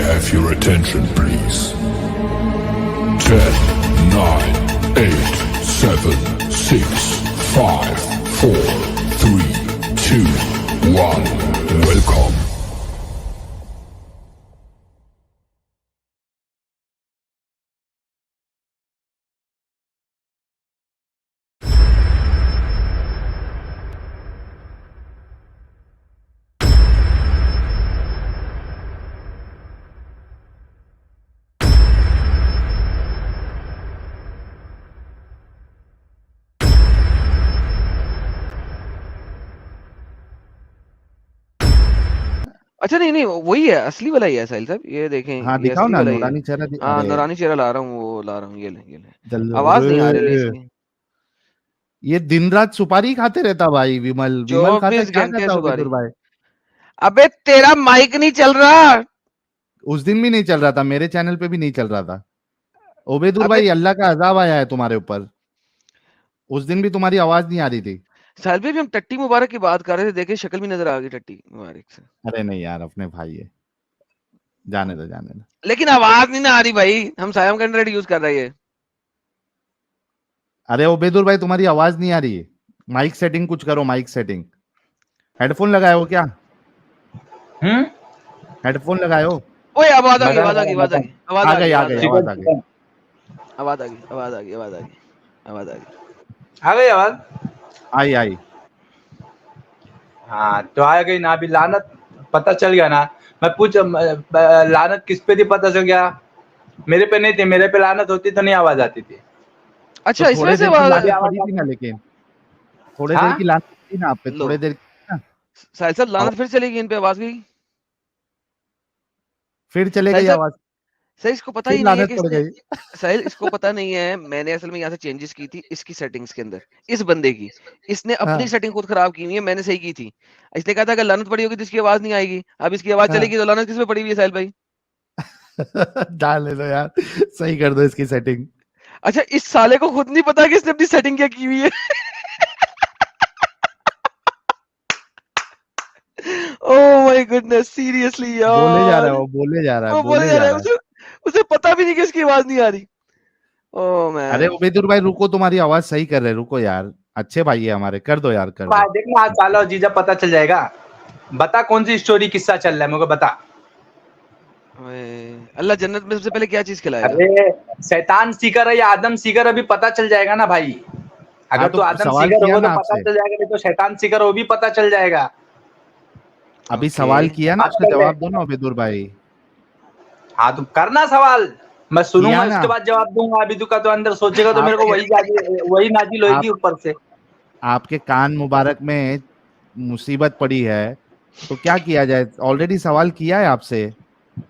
have your attention, please? 10, 9, 8, 7, 6, 5, 4, 3, 2, 1. Welcome. अच्छा नहीं वही है, असली वाला ही है साहिल साहब, ये देखें। हाँ ये दिखाओ असली ना, वाला ही है। नूरानी चेहरा हाँ अरे नूरानी चेहरा ला रहा हूँ, वो ला रहा हूँ, ये ले जल्दी। आवाज नहीं आ रही अरे इसकी। ये दिन रात सुपारी खाते रहता भाई। विमल विमल खाता 24 क्या घंटे खाता हो सुपारी। बेदुर भाई? अबे तेरा माइक नहीं चल रहा। उस दिन भी नहीं चल रहा था, मेरे चैनल पे भी नहीं चल रहा था। ओबेदुर अबे भाई अल्लाह का अजाब आया है तुम्हारे ऊपर। उस दिन भी तुम्हारी आवाज नहीं आ रही थी। साहिल भाई भी हम टट्टी मुबारक की बात कर रहे थे, देखे शक्ल भी नजर आ गई टट्टी मुबारक से। अरे नहीं यार, अपने भाई है, जाने दो जाने दो। लेकिन आवाज नहीं ना आ रही भाई, हम सायम का इंटरनेट यूज कर रहे हैं। अरे ओबेदुर भाई तुम्हारी आवाज नहीं आ रही है। माइक सेटिंग कुछ करो, माइक सेटिंग। हेडफोन लगाए हो क्या? हेडफोन लगाए हो? ओए आवाज आ गई, आवाज आ गई, आवाज आ गई, आवाज आ आ गई गई, आ आवाज गई आ गई, आवाज आ गई। आवाज आ गई, आवाज आ गई, आवाज आ गई, आवाज आ गई। आ गई आवाज? आई आई। हाँ तो आ गई ना, अभी लानत पता चल गया ना। मैं लानत किस पे थी पता चल गया? मेरे पे नहीं थी, मेरे पे लानत होती तो नहीं आवाज आती थी। अच्छा तो इस थोड़े वजह से देर की आवाज। लानत पड़ी थी ना, लेकिन थोड़े देर की लानत थी ना आप पे, लो थोड़े देर ना। साहिल साहब लानत फिर चलेगी इन पे, आवाज गई। फिर चले साहिल गई साहब आवाज। सर इसको पता फिर ही नहीं है लानत कि पड़ इसने, गई। साहिल इसको पता नहीं है, मैंने असल में यहाँ से चेंजेस की थी इसकी सेटिंग्स के अंदर, इस बंदे की। इसने अपनी हाँ सेटिंग खुद खराब की हुई है, मैंने सही की थी। इसने कहा था अगर लानत पड़ी होगी तो इसकी आवाज नहीं आएगी, अब इसकी आवाज हाँ चलेगी तो लानत किस पे पड़ी हुई है साहिल भाई? डाल ले लो यार, सही कर दो इसकी सेटिंग। अच्छा इस साले को खुद नहीं पता कि इसने अपनी सेटिंग क्या की हुई है। ओह माय गुडनेस, सीरियसली बोले जा रहा यार। है वो, बोले जा रहा है, वो बोले बोले जा जा रहा है, रहा है। उसे पता भी नहीं कि इसकी आवाज नहीं आ रही। ओह अरे मैन। उबैदुर भाई रुको, तुम्हारी आवाज सही कर रहे, रुको यार। अच्छे भाई है हमारे, कर दो यार, कर दो। भाई देखना आज साला जीजा पता चल जाएगा। बता कौन सी स्टोरी किस्सा चल रहा है, मुझे बता। अल्लाह जन्नत में सबसे पहले क्या चीज खिलाएगा? अरे शैतान सीकर है या आदम सीकर, अभी पता चल जाएगा ना भाई। अगर हाँ तो तो आदम सवाल सीकर किया हो तो ना पता आपसे, चल जाएगा, नहीं तो शैतान सीकर वो भी पता चल जाएगा। अभी ओके। सवाल किया ना, बात उसका कर ले। जवाब दो ना उबैदुर भाई। हाँ तो करना सवाल, मैं सुनूंगा, किया ना इसके बाद जवाब दूंगा। अभी तो अंदर सोचेगा तो मेरे को वही नाजिल आप होगी ऊपर से। आपके कान मुबारक में मुसीबत पड़ी है, तो क्या किया जाए? ऑलरेडी सवाल किया है आपसे। कान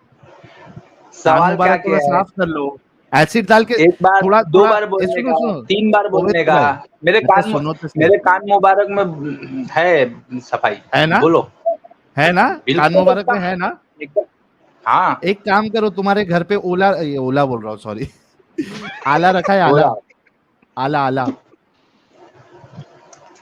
सवाल क्या मुबारक थोड़ा किया है? साफ कर लो, एसिड डाल के। एक बार, थोड़ा दो थोड़ा बार बोलने सुनो का, सुनो। 3 बार बोलने उबैदुर का। भाई अच्छा सुनो तो सही। मेरे कान मुबारक में है सफाई। है ना? बोलो। है ना? कान बिल्कुल मुबारक में एकदम है ना? एकदम। हाँ एक काम करो, तुम्हारे घर पे ओला, ये ओला बोल रहा हूँ, सॉरी। आला रखा है, आला। बोला। आला आला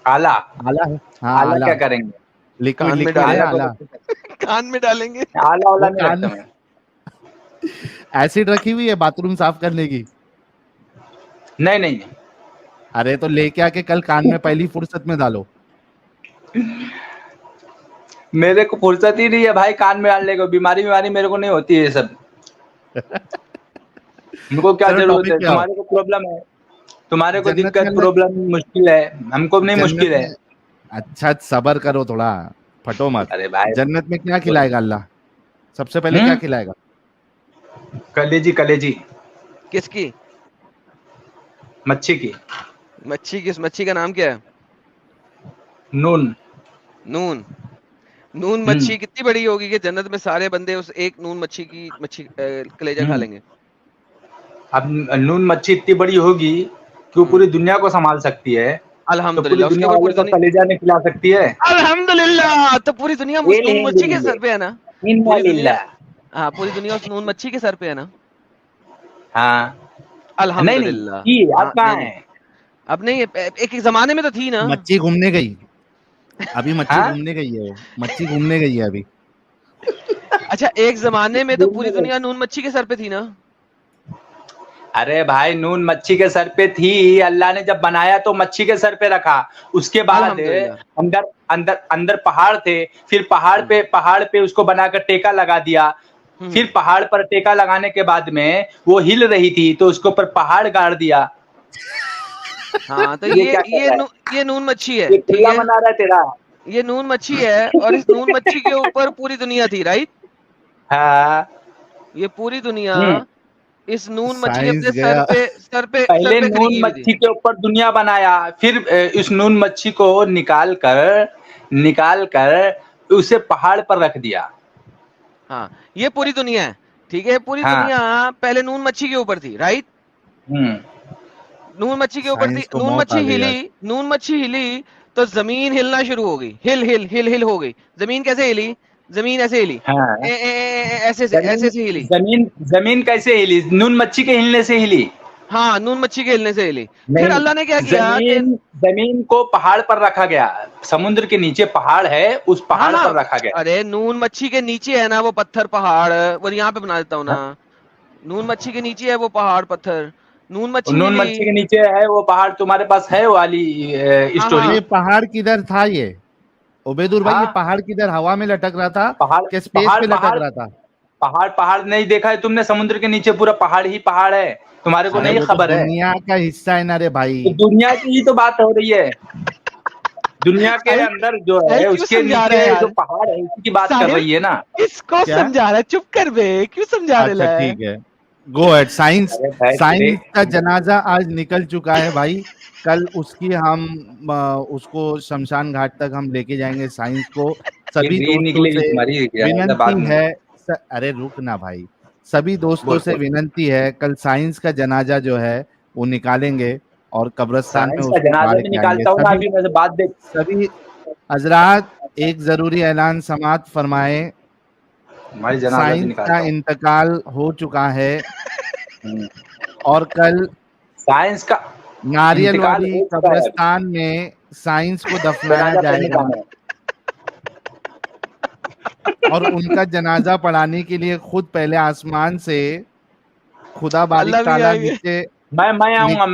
आला। आला है, हाँ आला आला। क्या करेंगे? लिक्विड कान में लिक्विड है आला डालेंगे। को आला। कान में डालेंगे। आला वाला वो नहीं कान रखता में मैं। एसिड रखी हुई है बाथरूम साफ करने की। नहीं नहीं नहीं। अरे तो लेके आके कल कान में पहली फुर्सत में डालो। मेरे को फुर्सत ही नहीं है भाई कान में डालने को। बीमारी मेरे को नहीं होती है ये सब। हमको क्या चलो जरूरत टॉपिक है? पे आओ। तुम्हारे को प्रॉब्लम है, तुम्हारे को जन्नत में दिक्कत, अल्लाह, प्रॉब्लम, मुश्किल है। हमको नहीं जन्नत मुश्किल है। में, अच्छा सबर करो थोड़ा, फटो मत। अरे भाई जन्नत में क्या बोलो। खिलाएगा अल्लाह? सबसे पहले क्या खिलाएगा? कलेजी कलेजी किसकी? मच्छी की। मच्छी की? उस मच्छी का नाम क्या है? नून। नून। नून मच्छी कितनी बड़ी होगी कि जन्नत में सारे बंदे उस एक नून मच्छी की कलेजा खा लेंगे? अब नून मच्छी इतनी बड़ी होगी कि वो पूरी दुनिया को संभाल सकती है, तो पूरी अल्हम्दुलिल्लाह, उसके दुनिया ऊपर वालों पूरी को दुनिया। कलेजा नहीं खिला सकती है। अल्हम्दुलिल्लाह, तो पूरी दुनिया उस नून मच्छी के सर पे है ना? पूरी दुनिया, इन्नालिल्लाह। हाँ पूरी दुनिया उस नून मच्छी के सर पे है ना? हाँ नहीं नहीं अल्हम्दुलिल्लाह। ये हाँ अब कहाँ नहीं, है? अब नहीं, एक जमाने में तो थी ना। मच्छी घूमने गई, अभी मच्छी हाँ? घूमने गई है वो, मच्छी घूमने गई है अभी। अच्छा, एक जमाने में तो पूरी दुनिया नून मच्छी के सर पे थी ना? अरे भाई नून मच्छी के सर पे थी, अल्लाह ने जब बनाया तो मच्छी के सर पे रखा, उसके बाद अल्हम्दुलिल्लाह। अंदर अंदर अंदर पहाड़ थे, फिर पहाड़ पे उसको बनाकर टेका लगा दिया, फिर पहाड़ पर टेका लगाने के बाद में वो हिल रही थी तो उसके ऊपर पहाड़ गाड़ दिया। हाँ, तो ये क्या कर रहा है? ये नून मच्छी है, ये ठीक खुला है? बना रहा है तेरा। ये नून मच्छी है और इस नून मच्छी के ऊपर पूरी दुनिया थी, राइट? हाँ ये पूरी दुनिया हम्म। इस नून मच्छी के साइंस अपने गया। पहले सर पे खड़ी नून की हुई मच्छी थी। के ऊपर दुनिया बनाया, फिर इस नून मच्छी को निकाल कर उसे पहाड़ पर रख दिया। हाँ, ये पूरी दुनिया है, ठीक है? पूरी हाँ दुनिया पहले नून मच्छी के ऊपर थी, राइट? हम्म। नून मच्छी के ऊपर थी, साइंस को मौत आ गई आज। नून मच्छी हिली तो जमीन हिलना शुरू हो गई, हिल हो गई। जमीन कैसे हिली? जमीन ऐसे हिली, हाँ ऐसे से हिली। जमीन कैसे हिली? नून मच्छी के हिलने से हिली। हाँ, नून मच्छी के हिलने से हिली। फिर नहीं, अल्लाह ने क्या किया कि जमीन को पहाड़ पर रखा गया, समुद्र के नीचे पहाड़ है, उस पहाड़ हाँ, पर रखा गया। अरे नून मच्छी के नीचे है ना वो पत्थर पहाड़, वो यहाँ पे बना देता हूँ ना। नून मच्छी के नीचे है वो पहाड़ पत्थर, नून मच्छी नून हिली। मच्छी के नीचे है वो पहाड़, तुम्हारे पास है वो वाली हाँ, स्टोरी? ये पहाड़ किधर था ये उबैदुर भाई? ये हाँ पहाड़ किधर, हवा में लटक रहा था पहाड़ कि स्पेस पे लटक रहा था? पहाड़ नहीं देखा है तुमने? समुद्र के नीचे पूरा पहाड़ ही पहाड़ है, तुम्हारे को अरे नहीं वो तो खबर है? दुनिया का हिस्सा है ना रे भाई। तो दुनिया की ही तो बात हो रही है, दुनिया के साहिल- अंदर जो साहिल है क्यों उसके समझा रहा है नीचे यार? जो पहाड़ है उसी की बात कर साहिल- रही है ना। किसको क्या? समझा रहा है? चुप कर बे, क्यों समझा अच्छा रहा है? ठीक है, गो एट। साइंस अरे भाई साइंस का जनाजा आज निकल चुका है भाई। कल उसकी हम उसको शमशान घाट तक हम लेके जाएंगे साइंस को। सभी दोस्तों निकलेगी से तुम्हारी बाद विनंती में। है, अरे रुक ना भाई, सभी दोस्तों बोल, से बोल। विनंती है, कल साइंस का जनाजा जो है वो निकालेंगे और कब्रिस्तान में साइंस का उसको जनाजा गाड़ भी के आएंगे। निकालता हूँ ना अभी, मैं बात देख। सभी हजरात एक जरूरी ऐलान समाअत फरमाए। हमारी जनाजा भी साइंस का निकालता हूँ। इंतकाल हो चुका है हम्म। और कल साइंस का नारियलवाड़ी इंतकाल हो चुका है। कब्रिस्तान में साइंस को दफनाया जनाजा पढ़ने जाएगा जाना है। और उनका जनाजा पढ़ाने के लिए खुद पहले आसमान से खुदा बारिक अल्लाह भी ताला आएंगे। नीचे मैं आऊंगा,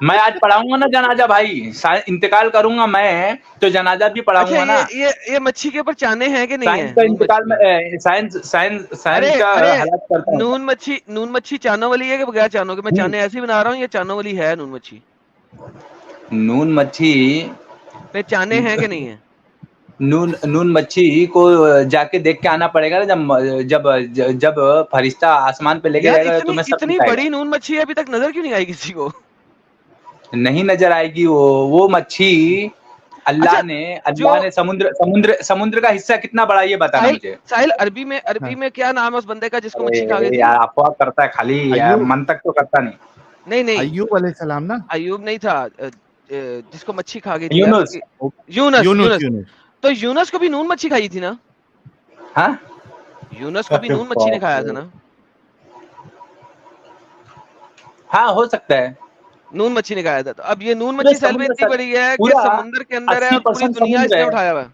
मैं आज पढ़ाऊंगा ना जनाजा भाई, इंतकाल करूंगा मैं तो जनाजा भी अच्छा, पढ़ाऊंगा ना। ये मच्छी के ऊपर चाने हैं कि नहीं साइंस है? का नून इंतकाल मच्छी में में? साइंस अरे का अरे हालात करता हूँ। नून मच्छी चानों वाली है कि बगैर चानों के? मैं चाने ऐसी बना रहा हूँ, ये चानों वाली है नून मच्छी? नून मच्छी पे चाने हैं कि नहीं है? नून मच्छी को जाके देख के आना पड़ेगा ना, जब फरिश्ता आसमान पे लेके यार जाएगा तो तुम्हें सब इतनी दिखाएगा। बड़ी नून मच्छी अभी तक नजर क्यों नहीं आई किसी को? नहीं नजर आएगी वो मच्छी। अल्लाह अच्छा, ने समुद्र का हिस्सा कितना बड़ा ये बताना मुझे। साहिल अरबी में क्या नाम है उस बंदे का जिसको मच्छी खा गई थी? यार अफवाह करता है खाली, यार अय्यूब। मन तक तो करता नहीं। नहीं अय्यूब अलैहिस्सलाम ना? अयूब नहीं था, जिसको मच्छी खा गई थी यार, यूनुस। यूनुस। तो यूनुस को भी नून मच्छी खाई थी ना? हाँ यूनुस को भी नून मच्छी ने खाया था ना? हाँ हो सकता है। नून मच्छी ने खाया था। तो अब ये नून मच्छी साहिल में इतनी बड़ी है कि पूरा समुद्र के अंदर है और पूरी 80% दुनिया समुद्र इसने है। उठाया हुआ है।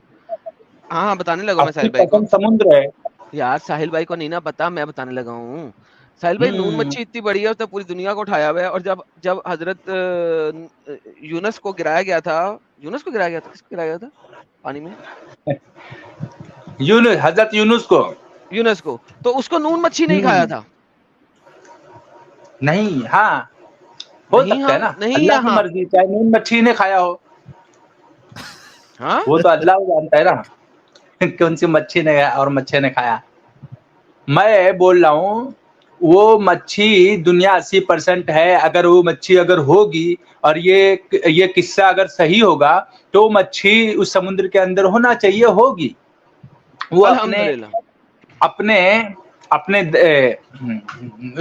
हाँ, बताने लगा मैं साहिल भाई को। 80% समुद्र है। यार साहिल भाई को नहीं ना पता, मैं बताने लगा हूँ। साहिल भाई नून मच्छी इतनी बड़ी है, उसने पूरी दुनिया को उठाया हुआ है। और जब हजरत यूनुस को गिराया गया था, किसको गिराया गया था पानी में? हजरत यूनुस को तो उसको नून मच्छी नहीं खाया था। नहीं, हाँ हो नहीं, सकता है ना, हाँ, नहीं, अल्लाह की हाँ। मर्जी, चाहे नून मच्छी ने खाया हो, हाँ, वो तो अल्लाह जानता है ना कौन सी मच्छी ने और मच्छी ने खाया। मैं बोल रहा हूँ वो मच्छी दुनिया 80% है। अगर वो मच्छी अगर होगी और ये किस्सा अगर सही होगा तो मच्छी उस समुद्र के अंदर होना चाहिए, होगी वो अपने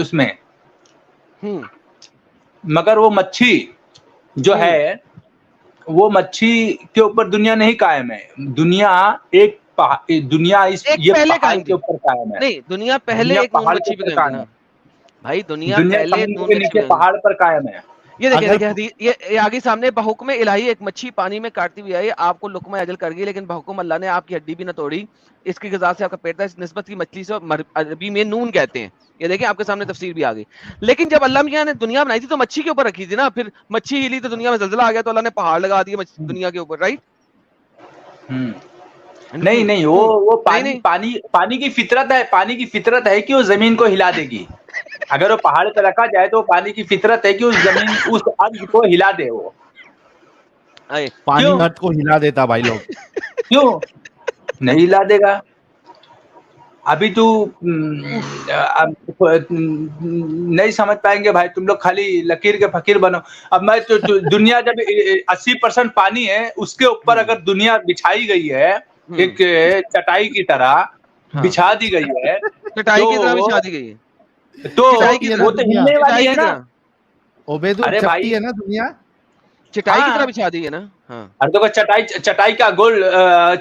उसमें। मगर वो मच्छी जो है वो मच्छी के ऊपर दुनिया नहीं कायम है। दुनिया ये पहाड़ के ऊपर कायम है। नहीं, दुनिया पहले एक नून मच्छी पे कायम है ना भाई। दुनिया पहले समुद्र के नीचे पहाड़ पर कायम है। ये देखिए अगर देखिए हदीस, ये आगे सामने बहुक्म इलाही एक मच्छी पानी में काटती हुई आई, आपको लुक्मा अजल कर गई, लेकिन बहुक्म अल्लाह ने आपकी हड्डी भी न तोड़ी, इसकी ग़िज़ा से आपका पेट था, इस निस्बत की मछली से अरबी में नून कहते हैं। ये देखिए आपके सामने तफसीर भी आ गई। लेकिन जब अल्लाह मियां ने दुनिया बनाई थी तो मच्छी के ऊपर रखी थी ना, फिर मच्छी हिली तो दुनिया में ज़लज़ला आ गया, तो अल्लाह ने पहाड़ लगा दिया दुनिया के ऊपर, राइट? नहीं नहीं, वो नहीं, नहीं। पानी की फितरत है, पानी की फितरत है कि वो जमीन को हिला देगी। अगर वो पहाड़ पे रखा जाए तो पानी की फितरत है कि उस जमीन उस अर्ज को हिला दे वो। पानी क्यों? अर्थ को हिला देता भाई लोग। क्यों नहीं हिला देगा? अभी तू नहीं समझ पाएंगे भाई, तुम लोग खाली लकीर के फकीर बनो। अब मैं तो दुनिया जब 80% पानी है, उसके ऊपर अगर दुनिया बिछाई गई है एक चटाई की तरह बिछा दी गई है, चटाई की तरह बिछा दी गई है, तो चटाई की तरह, वो तो हिलने वाली है ना। ओबेदुल अरे चपटी भाई, है ना दुनिया, चटाई की हाँ। तरह बिछा दी है ना। हाँ। अरे देखो चटाई का गोल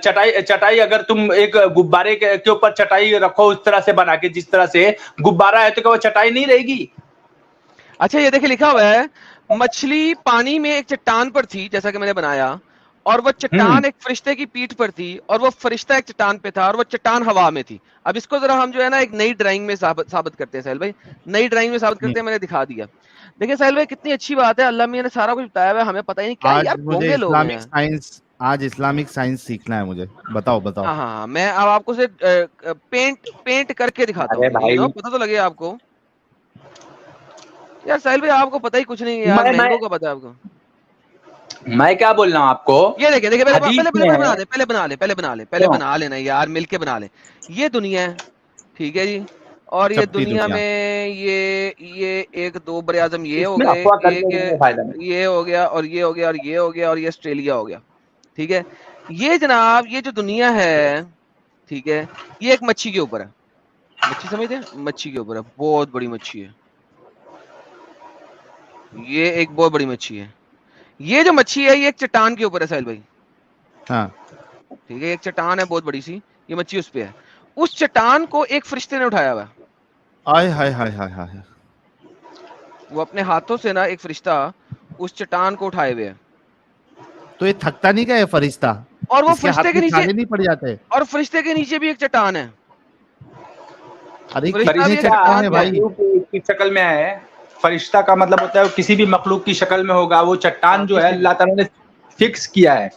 चटाई अगर तुम एक गुब्बारे के ऊपर चटाई रखो उस तरह से बना के, जिस तरह से गुब्बारा है, तो क्या वो चटाई नहीं रहेगी? अच्छा ये देखिए लिखा हुआ है, मछली पानी में एक चट्टान पर थी जैसा कि मैंने बनाया, और वो चट्टान एक फरिश्ते की पीठ पर थी, और वो फरिश्ता एक चट्टान पे था, और वो चट्टान हवा में थी। अब इसको जरा हम जो है ना एक नई ड्राइंग में साबित करते हैं साहिल भाई, नई ड्राइंग में साबित करते हैं, मैंने दिखा दिया। देखिए साहिल भाई कितनी अच्छी बात है, अल्लाह मियां ने सारा कुछ बताया हुआ है, हमें पता ही नहीं क्या आज यार मुझे भोंगे लोग इस्लामिक हैं। साइंस, आज इस्लामिक साइंस सीखना है मुझे, बताओ बताओ। हाँ हाँ, मैं अब आपको से पेंट करके दिखाता अरे हूँ, भाई, पता तो लगे आपको। यार साहिल भाई आपको पता ही कुछ नहीं है यार, मैंगो का पता है आपको। मैं क्या बोल रहा हूँ आपको, ये देखिए देखिए, पहले हदीस पहले में बना है। ले, पहले क्यों? बना लेना यार, मिलके बना ले। ये दुनिया है, ठीक है जी, और ये चपटी दुनिया दुनिया। में ये एक दो बड़े आजम ये हो इसमें गए, अफवाह करने एक में फायदा नहीं। ये हो गया, और ये हो गया, और ये हो गया, और ये ऑस्ट्रेलिया हो गया, ठीक है। ये जनाब ये जो दुनिया है, ठीक है, ये एक मच्छी के ऊपर है। मच्छी समझते हैं, मच्छी के ऊपर है, बहुत बड़ी मच्छी है, ये एक बहुत बड़ी मच्छी है। ये जो मच्छी है ये एक चट्टान के ऊपर है साहिल भाई, हाँ ठीक है, एक चट्टान है बहुत बड़ी सी, ये मच्छी उस पे है। उस चट्टान को एक फरिश्ते ने उठाया हुआ है, आय हाय हाय हाय हाय, वो अपने हाथों से ना, एक फरिश्ता उस चट्टान को उठाए हुए है, तो ये थकता नहीं क्या ये फरिश्ता? और वो इसके हाथ फरिश्ते के में नीचे, छाले नहीं पड़ जाते? और फरिश्ते के नीचे भी एक चट्टान है। अरे फरिश्ता कितने भी एक चट्टान चट्टान है पे भाई। मखलूक की शक्ल में है। फरिश्ता का मतलब होता है वो किसी भी मखलूक की शक्ल में होगा। वो चट्टान जो है अल्लाह ताला ने फिक्स किया है,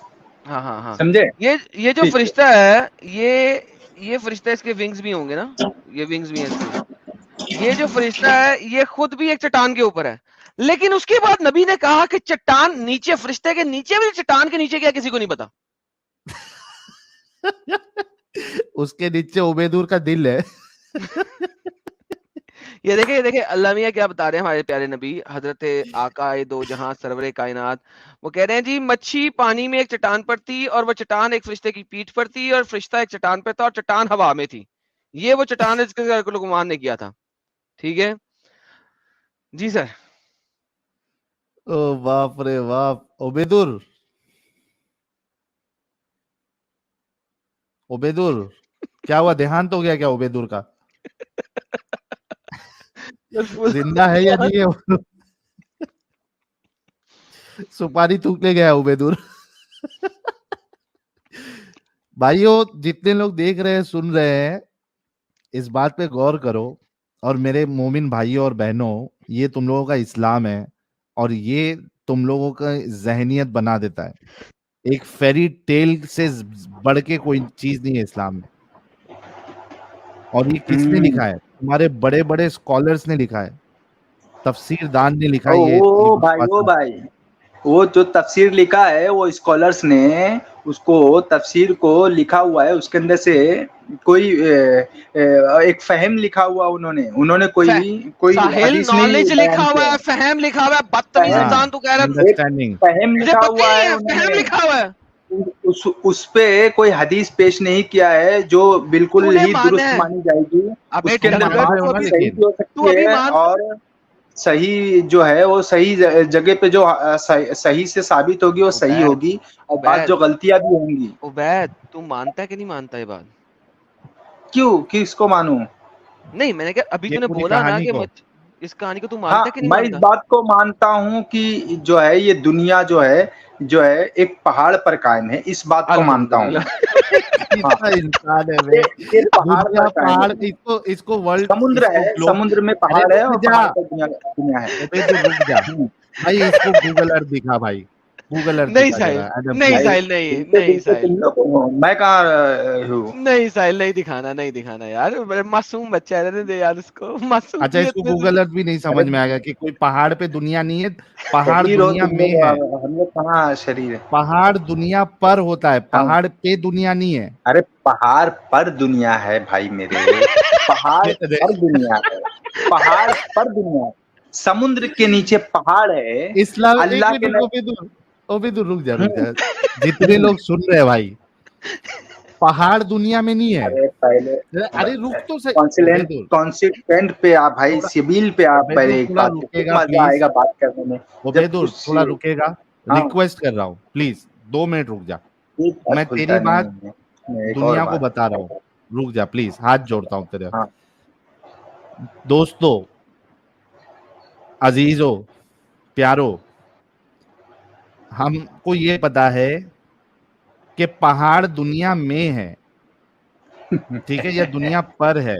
हाँ हाँ हाँ, समझे? ये जो फरिश्ता है, ये फरिश्ता, इसके विंग्स भी होंगे ना, ये विंग्स भी हैं इसके। ये जो फरिश्ता है ये खुद भी एक चट्टान के ऊपर है, लेकिन उसके बाद नबी ने कहा कि चट्टान नीचे, फरिश्ते के नीचे भी, चट्टान के नीचे क्या किसी को नहीं पता। उसके नीचे उबेदुर का दिल है। ये देखिए अल्लाह मियां क्या बता रहे हैं हमारे प्यारे नबी हजरत आका दो जहां सरवरे कायनात। वो कह रहे हैं जी, मच्छी पानी में एक चट्टान पर थी, और वो चट्टान एक फरिश्ते की पीठ पर थी, और फरिश्ता एक चट्टान पर था, और चट्टान हवा में थी। ये वो चट्टान है जिसके लुकमान ने किया था, ठीक है जी सर। ओ बाप रे बाप, उबेदुर, उबेदुर क्या हुआ, देहांत हो गया क्या उबेदुर का? जिंदा है या नहीं है? सुपारी थूकने गया उबेदुर। भाइयों, जितने लोग देख रहे हैं, सुन रहे हैं, इस बात पे गौर करो। और मेरे मोमिन भाइयों और बहनों, ये तुम लोगों का इस्लाम है, और ये तुम लोगों का जहनियत बना देता है। एक फेरी टेल से बढ़ के कोई चीज नहीं है इस्लाम में। और ये किसने लिखा है? तुम्हारे बड़े बड़े स्कॉलर्स ने लिखा है, तफसीरदान ने लिखा है। ये ओ भाई, वो जो तफसीर लिखा है वो स्कॉलर्स ने उसको तफसीर को लिखा हुआ है, उसके अंदर से कोई एक फहम लिखा हुआ उन्होंने कोई हदीस नहीं नॉलेज लिखा हुआ है, फहम लिखा हुआ है, बदतमीज इंसान तू कह रहा है। अंडरस्टैंडिंग फहम लिखा हुआ है, फहम लिखा हुआ है, उस पे कोई हदीस पेश नहीं किया है जो बिल्कुल ही दुरुस्त मानी जाएगी। उसके अंदर सही भी हो सकती है, और सही जो है वो सही जगह पे जो सही से साबित होगी वो सही होगी, और बात जो गलतियां भी होंगी। उबैद, तू मानता है कि नहीं मानता ये बात? क्यों, किसको मानूं? नहीं, मैंने कहा अभी तूने बोला ना कि इस कहानी को तू मानता हाँ, है कि नहीं मैं इस मानता? बात को मानता हूँ कि जो है ये दुनिया जो है एक पहाड़ पर कायम है, इस बात को मानता हूँ मैं। अल्हम्दुलिल्लाह। हाँ, कितना इंसान है बे। ये पहाड़ दुनिया पर कायम पहाड़, है। इसको वर्ल्ड, समुद्र इसको है, ग्लोब। समुद्र में अरे पहाड़ है रुक और जा, पहाड़ पर दुनिया है। अबे तू रुक जा हम्म, भाई, इसको गूगल अर्थ दिखा भाई, गूगल अर्थ नहीं दिखा साहिल, जरा, अदब नहीं प्लीज। भाई साहिल, नहीं दिलते नहीं दिलते साहिल, तुम लोग हो, मैं कहाँ हूँ। नहीं साहिल, नहीं दिखाना, नहीं दिखाना यार, मासूम बच्चा है, रहने दे यार उसको, अच्छा, मासूमियत इसको में गूगल अर्थ भी नहीं समझ अरे में आएगा कि कोई पहाड़ पे दुनिया नहीं है, पहाड़ शरीर हो दुनिया तुम में लोग, है। हम लोग कहाँ शरीर है। पहाड़ दुनिया पर होता है, हाँ, पहाड़ पे दुनिया नहीं है। अरे पहाड़ पर दुनिया है भाई मेरे, पहाड़ अरे, पर दुनिया है, पहाड़ पर दुनिया है। समुद्र के नीचे पहाड़ है। इस्लाम, एक अल्लाह के मिनट ओबेदुल रुक जा, रुक हम्म, जा। जितने लोग सुन रहे हैं भाई, पहाड़ दुनिया में नहीं है। अरे पहले अरे रुक तो सही कॉन्सिलेंट ओबेदुल, कॉन्सिक्वेंट पे आ भाई, थोड़ा सिविल पे आ पहले ओबेदुल एक थोड़ा बात पे, फिर रुकेगा मजा प्लीज। आएगा बात करने में। जब ओबेदुल कुछ थोड़ा रुकेगा, हाँ, रिक्वेस्ट कर रहा हूँ प्लीज, 2 मिनट रुक जा। एक बात मैं खुलता तेरी नहीं बात है, मैं एक और दुनिया को बात। बता रहा हूँ, रुक जा प्लीज, हाथ जोड़ता हूँ तेरे। हाँ, दोस्तों, अजीजों, प्यारो, हमको ये पता है कि पहाड़ दुनिया में है, ठीक है, या दुनिया पर है।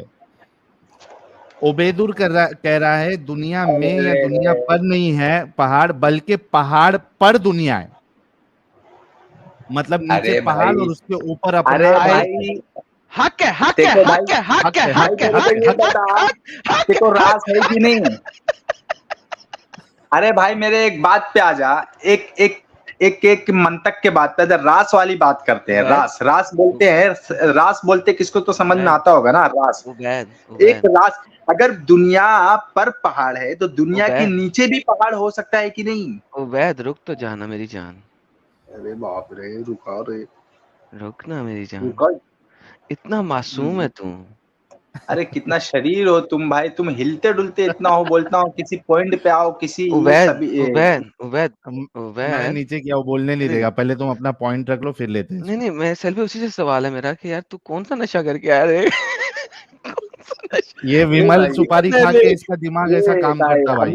ओबेदुर कह रहा है दुनिया में या दुनिया अरे पर नहीं है पहाड़, बल्कि पहाड़ पर दुनिया है। मतलब नीचे अरे पहाड़ और भाई, उसके ऊपर अरे अपना साहिल, अर्थ है। भाई, हक है, हक है, देखो भाई, हक है, हक हक है, है, भाई हक हक है, है, मेरे हक को है, ये हक है। बता, हक देखो है, रास है कि नहीं। अरे भाई मेरे एक बात पे आ जा, एक एक एक एक मंतक के बात पे, अगर रास वाली बात करते हैं, उबैद, रास रास बोलते हैं, रास बोलते किसको तो समझ में उबैद, आता होगा ना, रास। उबैद, एक उबैद, रास, अगर दुनिया पर पहाड़ है तो दुनिया के उबैद, नीचे भी पहाड़ हो सकता है कि नहीं। उबैद, रुक तो जाना मेरी जान, अरे बाप रे, रुका रे, रुक ना मेरी जान, रुका। इतना मासूम है तू। अरे कितना शरीर हो तुम भाई, तुम हिलते डुलते इतना हो, बोलता हूँ किसी पॉइंट पे आओ, किसी उबैद, सभी उबैद, उबैद, मैंने उबैद, नीचे किया, वो बोलने नहीं नहीं, देगा, पहले तुम अपना पॉइंट रख लो फिर लेते हैं नहीं, इसको। नहीं, मैं सेल्फी उसी से सवाल है मेरा कि यार तू कौन सा नशा करके आया रे? कौन सा नशा? ये ये विमल भाई, सुपारी नहीं, खा के नहीं, इसका दिमाग ऐसा ये काम भाई करता भाई।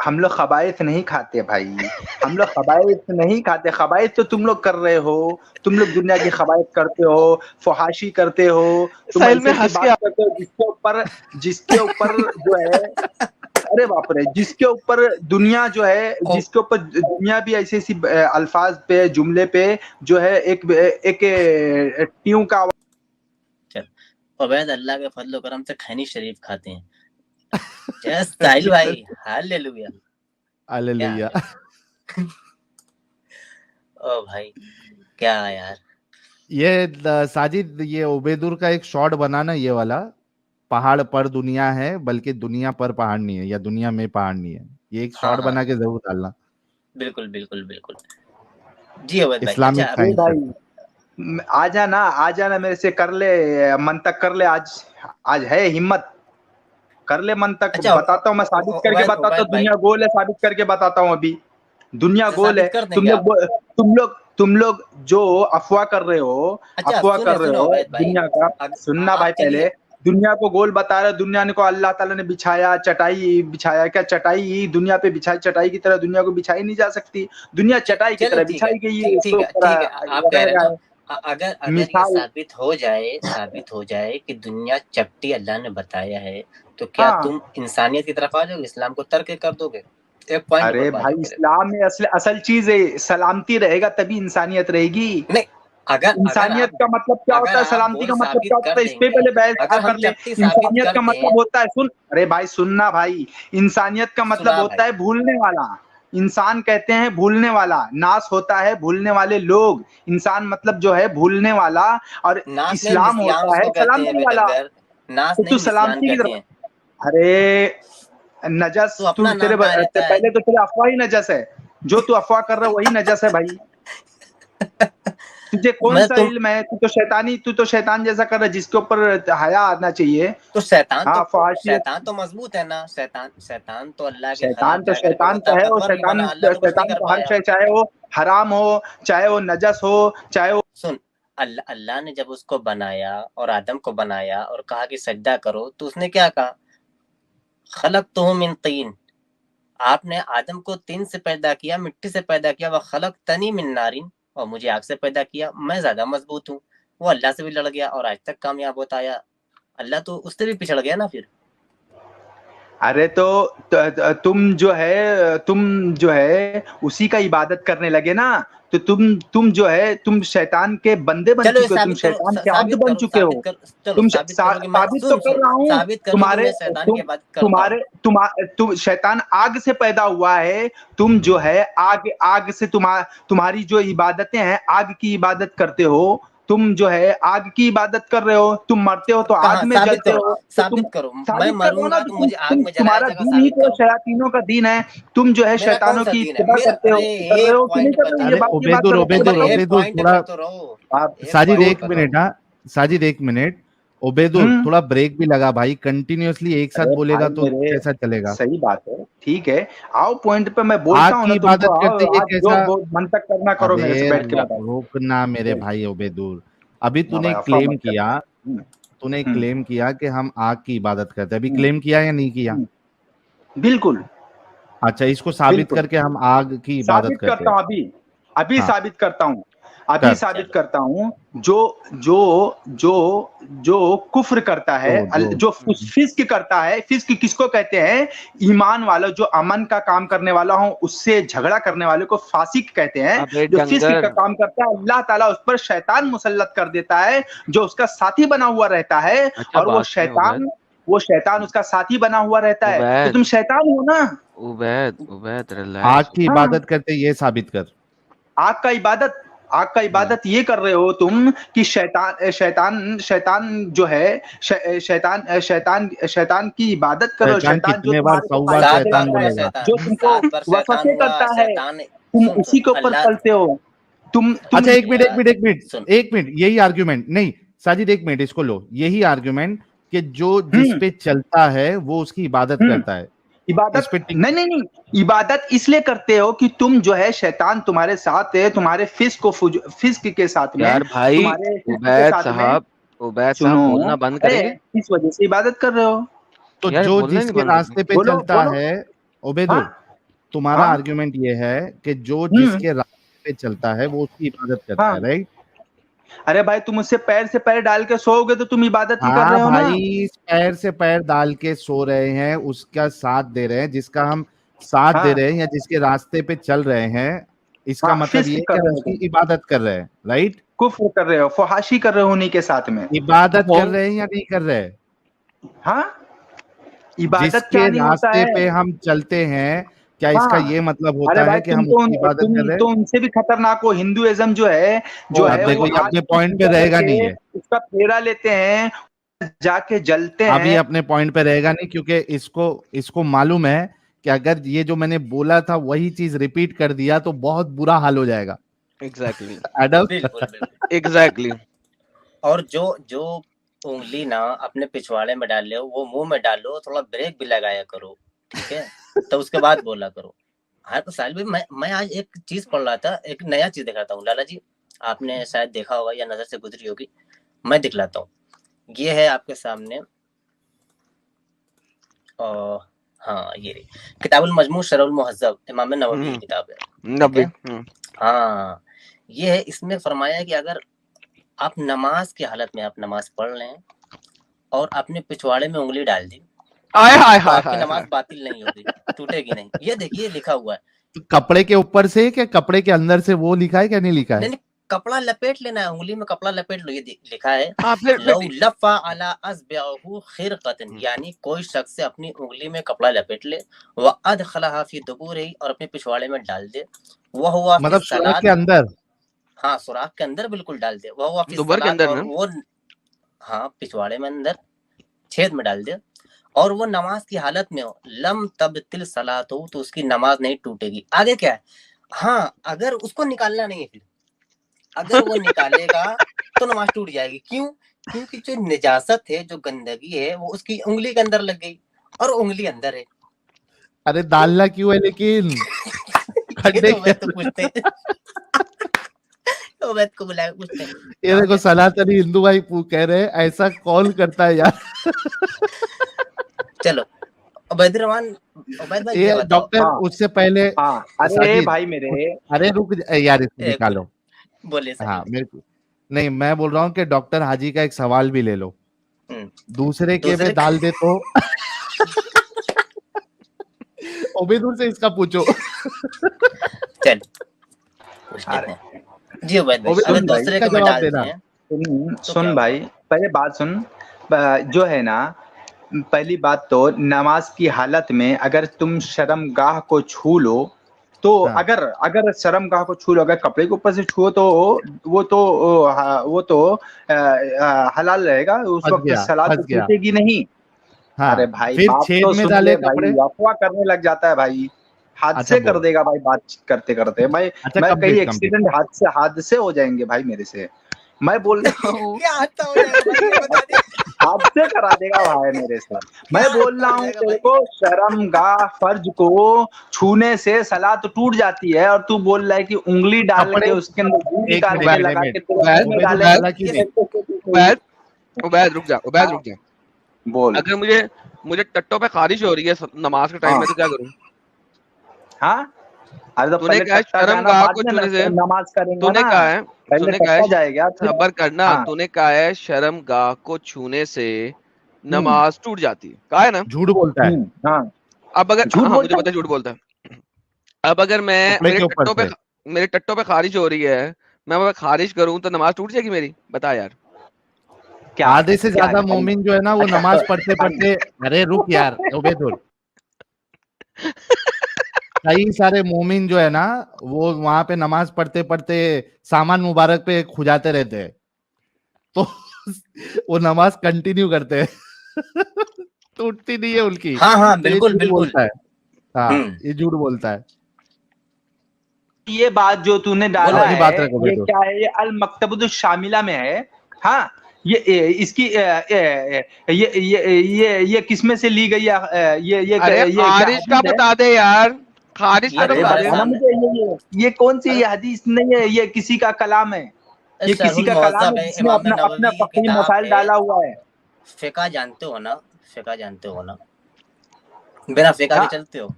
हम लोग खबाइथ नहीं खाते भाई, हम लोग खबाइथ नहीं खाते। खबाइथ तो तुम लोग कर रहे हो, तुम लोग दुनिया की खबाइथ करते हो, फहाशी करते हो, तुम साहिल ऐसी में ऐसी हंस बात के करते हो जिसके ऊपर जो है, अरे बाप रे, जिसके ऊपर दुनिया जो है, ओ, जिसके ऊपर दुनिया भी ऐसी ऐसी अल्फाज पे, जुमले पे जो है एक एक ट्यून का चल उबैद अल्लाह के फजल करम से खैनी शरीफ खाते हैं। जस्ट साहिल भाई, हालेलुया, क्या हालेलुया। है? ओ भाई, क्या यार, ये साजिद, ये ओबेदुर का एक शॉट बनाना, ये वाला, पहाड़ पर दुनिया है बल्कि दुनिया पर पहाड़ नहीं है, या दुनिया में पहाड़ नहीं है, ये एक हाँ शॉट हाँ, बना के जरूर डालना। बिल्कुल बिल्कुल बिल्कुल। जी उबैद भाई, अच्छा इस्लामिक अभी साइंस। भाई आ जाना मेरे से, कर ले मन तक, कर ले आज, आज है हिम्मत, कर ले मन तक, अच्छा बताता हूँ मैं, साबित करके उबैद बताता हूँ, उबैद भाई, दुनिया गोल है, साबित करके बताता हूँ अभी, दुनिया अच्छा गोल है। साबित कर देंगे आप? तुम लोग जो अफवाह कर रहे हो, अच्छा सुनो सुनो उबैद भाई, दुनिया का, सुनना भाई आप पहले, चलिए, दुनिया को गोल बता रहे हो, दुनिया को अल्लाह ताला ने बिछाया, चटाई बिछाया, क्या चटाई दुनिया पे बिछाई, चटाई की तरह दुनिया को बिछाई नहीं जा सकती, दुनिया चटाई की चलो तरह ठीक है, बिछाई गई है, उसके ऊपर ठीक है, आप कह रहे रह हैं रहा है। ना, अगर अगर ये मिसाल, साबित हो जाए कि दुनिया चपटी अल्लाह ने बताया है, तो क्या हाँ, तुम इंसानियत की तरफ आ जाओगे, इस्लाम को तर्क कर दोगे? एक पॉइंट अरे बता भाई दो मेरे को। इस्लाम में असल चीज है, सलामती रहेगा तभी इंसानियत रहेगी। नहीं, अगर अगर इंसानियत आप का मतलब क्या अगर होता है, आप सलामती गोल का मतलब क्या साबित होता कर है, इस पे देंगे, पहले बहस अगर हम कर ले। चपटी साबित इंसानियत का कर मतलब दें, होता है, सुन, अरे भाई सुनना भाई, इंसानियत का मतलब सुना होता भाई, है भूलने वाला। इंसान कहते हैं भूलने वाला, नाश होता है भूलने वाले लोग, इंसान मतलब जो है भूलने वाला, और नाश नहीं इस्लाम निस्यान होता है उसको कहते हैं सलामती वाला। बेदलगर, नाश तो तू नहीं निस्यान सलामती की कहते तरफ, हैं, अरे नजस, तो तू अपना तेरे नाम कहाँ रहता है? पहले तो तेरे अफवाह ही नजस है, जो तू अफवाह कर रहा है वही नजस है भाई। तुझे कौन मैं सा तुम इल्म है, तू तो शैतान जैसा कर रहा है, जिसके ऊपर हया आना चाहिए। तो हाँ, फहाशी, शैतान तो मजबूत है ना, शैतान तो अल्लाह के खिलाफ शैतान तो जा करके वो शैतान का है, वो ताकतवर भी बना, अल्लाह तो कुछ नहीं शैतान कर तो हर पाया। शय, चाहे वो हराम हो, चाहे वो नजस हो, चाहे वो, सुन, अल्लाह ने जब उसको बनाया और आदम को बनाया और कहा कि सजदा करो, तो उसने क्या कहा? खलक़तुहु मिन तीन, आपने आदम को तीन से पैदा किया, मिट्टी से पैदा किया। व खलक़तनी मिन नारिन, और मुझे आग से पैदा किया, मैं ज्यादा मजबूत हूँ। वो अल्लाह से भी लड़ गया और आज तक कामयाब होता आया। अल्लाह तो उससे भी पिछड़ गया ना फिर। अरे तो तुम जो है उसी का इबादत करने लगे ना, तो तुम जो है तुम शैतान के बंदे बन चलो ये चुके हो, तुम साबित करो, शैतान के अब्द साबित बन करो, चुके हो। साबित कर, चलो तुम साबित करो कि मैं साबित तो सुन कर सुन रहा हूँ। साबित करो कि तुम्हारे मैं शैतान तुम की बात करता हूँ। तुम शैतान आग से पैदा हुआ है। तुम जो है आग से तुम्हारी जो इबादतें हैं, आग की इबादत करते हो। तुम जो है आग की इबादत कर रहे हो। तुम मरते हो तो आग कहाँ में साबित जलते करो, हो। तो साबित करो, मैं साबित कर रहा हो ना मरूंगा कि तो मुझे आग में जलाया तुम्हारा जाएगा, दीन ही साबित तो करो। शयातीनों का दीन है। तुम जो है मेरा कौन शैतानों सा की दीन है? इत्तिबा मेरा कर अरे रहे एक हो कि नहीं पॉइंट कर पे रहे तो हो? अरे ये बात उबेदुर करो, उबेदुर बताओ। एक उबेदुर पॉइंट थोड़ा पे तो रहो, आप एक साजिद पॉइंट एक पे मिनट, रहो। हाँ साजिद एक मिनट। उबेदुर हम्म थोड़ा ब्रेक भी लगा भाई, कंटिन्यूअसली एक साथ अरे बोलेगा भाई तो मेरे, कैसा चलेगा? सही बात है, ठीक है। आओ पॉइंट पे, मैं बोलता आग हूँ की ना तुमको। इबादत आओ, करते ये आज जो कैसा? मन तक करना करो, मेरे से अरे बैठ के बताओ। रोकना मेरे भाई उबेदुर। अभी हाँ तूने भाई, अफवाह क्लेम मत कर। किया, तूने हम्म क्लेम किया कि हम आग की इबादत करते हैं। अभी हम्म, क्लेम किया या नहीं किया? बिल्कुल अच्छा, इसको साबित बिल्कुल करके हम आग की इबादत साबित करते करता हैं। हूँ। अभी अभी हाँ, साबित करता हूँ। अभी कर। साबित चलो करता हूँ। जो जो जो जो कुफ्र करता है, जो जो फिस्क करता है। फिस्क किसको कहते हैं? ईमान वाला, जो अमन का काम करने वाला हो, उससे झगड़ा करने वाले को फासिक कहते हैं। अबे जो फिस्क का डंगर। काम करता है, अल्लाह ताला उस पर शैतान मुसल्लत कर देता है, जो उसका साथी बना हुआ रहता है। अच्छा और बात सुन उबैद, वो शैतान उसका साथी बना हुआ रहता है। तो उबैद तुम शैतान हो ना। उबैद आग रिलैक्स। की हाँ, इबादत करते ये साबित कर। आग का इबादत ये कर रहे हो तुम कि शैतान जो है, शैतान की इबादत करो। शैतान शैतान जो कितने बार तुम्हारे को 100 बार सात फायदे बार शैतान देता हुआ है, बोलेगा? शैतान, जो तुमको 7 बार शैतान वसवसे हुआ। करता है, शैतान तुम सुन उसी सुन के ऊपर अल्लाह चलते हो। तुम अच्छा एक मिनट एक यार मिनट एक मिनट सुन, एक मिनट, यही आर्ग्यूमेंट नहीं साजिद, एक मिनट इसको लो। यही आर्ग्यूमेंट कि जो जिस हम्म पे चलता है वो उसकी इबादत हम्म करता है, इस इबादत पे टिक। नहीं, इबादत इसलिए करते हो कि तुम जो है शैतान तुम्हारे साथ है, तुम्हारे फिस्क के साथ में, यार भाई, तुम्हारे फिस्क के साथ में। उबैद साहब सुनो, बोलना बंद अरे करेंगे। इस वजह से इबादत कर रहे हो। तो यार जो बोलना ही नहीं जिसके बंद करेंगे। रास्ते पे बोलो चलता बोलो। है, हाँ उबेदुर तुम्हारा हाँ आर्ग्यूमेंट ये है कि जो हम्म जिसके रास्ते पे चलता है वो उसकी इबादत करता है, हाँ। राइट? अरे भाई, तुम उससे पैर से पैर डाल के सोओगे तो तुम इबादत ही कर हाँ रहे हो ना। भाई, पैर से पैर डाल के सो रहे हैं, उसका साथ दे रहे हैं, जिसका हम साथ दे हाँ रहे हैं या जिसके रास्ते पे चल रहे हैं, इसका हाँ, मतलब ये फिस्क है कर कि हम रहे हो उसकी तुम, इबादत कर रहे हैं, राइट? कुफ्र कर रहे हो, फहाशी कर रहे हो उन्हीं के साथ में। इबादत कर होंगे। रहे हैं या नहीं कर रहे? हाँ, इबादत जिसके क्या नहीं होता रास्ते है। पे हम चलते हैं, क्या इसका हाँ, ये मतलब अरे होता भाई है कि हम उसकी इबादत कर रहे तुम हैं? उनसे भी खतरनाक हो। हिंदुइज्म जो अब है देखो वो ये हाथ अपने की पॉइंट पे पूजा रहेगा नहीं करके है, उसका फेरा लेते हैं, जाके जलते अभी हैं। अपने पॉइंट पे रहेगा नहीं, क्योंकि इसको इसको मालूम है कि अगर ये जो मैंने बोला था वही चीज रिपीट कर दिया तो बहुत बुरा हाल हो जाएगा। एग्जैक्टली एडम बिल्कुल बिल्कुल। एग्जैक्टली। और जो जो उंगली ना अपने पिछवाड़े में डाल ले वो मुंह में डालो, थोड़ा ब्रेक भी लगाया करो, ठीक है? तो उसके बाद बोला करो। हाँ तो साहिल भाई, मैं आज एक चीज पढ़ रहा था, एक नया चीज दिखाता हूँ लाला जी, आपने शायद देखा होगा या नजर से गुजरी होगी, मैं दिखलाता हूँ। ये है आपके सामने, और हाँ ये रही किताबुल मजमू शरहुल मुहज्जब, इमाम नववी की किताब है, ठीक नब्बे। है? हाँ, ये है, इसमें फरमाया है कि अगर आप नमाज की हालत में आप नमाज पढ़ रहे हैं और अपने पिछवाड़े में उंगली डाल दी आय हाय तो हाय आपकी हाय नमाज हाय। बातिल नहीं होगी, टूटेगी नहीं। ये देखिए लिखा हुआ है। तो कपड़े के ऊपर से क्या कपड़े के अंदर से वो लिखा है क्या नहीं लिखा है? नहीं, कपड़ा लपेट लेना है, उंगली में कपड़ा लपेट लो, ये लिखा है। हाँ फिर लौ लफ़ा अला अस्बिअहु खिरक़तन, यानी कोई शख्स से अपनी उंगली में कपड़ा लपेट ले, व अदखलहा फी दुबूरिही, और अपने पिछवाड़े में डाल दे, वह हुआ फी मतलब सुराख सलात, के अंदर? हाँ सुराख के अंदर बिल्कुल डाल दे, वह हुआ फी दोबारा के सलात, अंदर और ना। वो हाँ पिछवाड़े में अंदर छेद में डाल दे, और वो नमाज की हालत में हो, लम तबतिल सलात हो, तो उसकी नमाज नहीं टूटेगी। आगे क्या है? हाँ, अगर उसको निकालना नहीं है, फिर अगर वो निकालेगा तो नमाज टूट जाएगी। क्यों? क्योंकि जो निजासत है, जो गंदगी है, वो उसकी उंगली के अंदर लग गई और उंगली अंदर है। अरे डालना क्यों है लेकिन? ये खड्डे तो के मैं तो पूछते हैं तो मैं को बुलाया पूछते हैं। ये देखो सनातनी हिंदू भाई कह रहे हैं ऐसा कॉल करता है यार। चलो, उबैद रहमान, उबैद भाई ये ये बताओ। डॉक्टर हाँ उससे पहले हाँ, अरे साजिद, भाई मेरे, अरे रुक यार, इसको एक निकालो। मिनट बोलिए सर। हाँ मेरे को नहीं, मैं बोल रहा हूँ कि डॉक्टर हाजी का एक सवाल भी ले लो, दूसरे के में दूसरे डाल दे तो ओबेदुल से इसका पूछो। चल पूछ लेते अरे हैं जी उबैद भाई, ओबेदुल अगर भाई दूसरे इसका के में जवाब डालते देना। हैं सुन तो सुन क्या भाई, पहले बात सुन। जो है ना, पहली बात तो नमाज की हालत में अगर तुम शर्मगाह को छू लो तो हाँ। अगर अगर शर्मगाह को छू लो, अगर कपड़े के ऊपर से छुओ तो वो तो हलाल रहेगा, उस फंस वक्त गया, सलात फंस गया। टूटेगी नहीं। हाँ, अरे भाई फिर बात छेद तो में सुन डाले ले कपड़े। भाई, अफवाह करने लग जाता है भाई, अच्छा हादसे कर बोल। देगा भाई बात करते करते। अच्छा मैं कहीं कंप्लीट एक्सीडेंट, हादसे हो जाएंगे भाई मेरे से। मैं बोल रहा हूँ क्या हादसा हो जाएगा भाई, ये बता दे। हादसे करा देगा भाई मेरे से। मैं क्या बोल हादसा रहा हो हूँ जाएगा तेरे भाई? को, शर्मगाह फर्ज को छूने से सलात टूट जाती है, और तू बोल रहा है कि उंगली डाल कपड़े, के उसके अंदर घी एक निकाल मिनट के एक लगा मिनट, के तेरे उबैद मुंह में ओबेदुल डाले। डाला कि नहीं? उबैद उबैद रुक जा, उबैद हाँ, रुक जा। बोल। अगर मुझे मुझे टट्टों पे खारिश हो रही है नमाज के टाइम हाँ में तो क्या करूं? हाँ, अरे तो तूने पहले कहा है टट्टा जाना, शर्मगाह बाद को में छूने से, नमाज करेंगे तूने ना। कहा है पहले तूने कहा है टट्टा जाएगा फिर। सबर करना, हाँ तूने कहा है शर्मगाह को छूने से हम्म नमाज टूट जाती है, कहा है ना? झूठ बोलता है हाँ, अब अगर झूठ हाँ मुझे बोलता पता है झूठ बोलता है। अब अगर मैं कपड़े के ऊपर से। मेरे टट्टों पे खारिश हो रही है, मैं वह खारिश करूं तो नमाज टूट जाएगी मेरी? बता यार। क्या आधे से क्या ज्यादा है? मोमिन जो है ना वो अच्छा, नमाज पढ़ते पढ़ते, अरे रुक यार ओबेदुल, कई सारे मोमिन जो है ना वो वहां पे नमाज पढ़ते पढ़ते सामान मुबारक पे खुजाते रहते हैं, तो वो नमाज कंटिन्यू करते हैं। टूटती नहीं है उनकी। हाँ हाँ तो ये बिल्कुल झूठ बिल्कुल। बोलता है। हाँ हम्म, ये झूठ बोलता है। ये बात जो तूने बोलो डाला अपनी भाई। बात है, रखो ये बेटो। क्या है, ये अल मकतबुद शामिला में है। हाँ, इसकी ये किसमें से ली गई है? अरे ये क्या खारिश का हदीस है? बता दे यार, खारिश का ये तो अरे बता तुम्हारे दे। बताना सामने मुझे, ये कौन सी अरे ये हदीस नहीं है, ये किसी का कलाम है। ये किसी शरहुल का कलाम मुहज़्ज़ब है है, जिसमें इमाम अपना अपना नववी की फक़ही किताब मसाइल है। डाला हुआ है। फिका जानते हो ना? फिका जानते हो ना? बिना फिका के हाँ, चलते हो?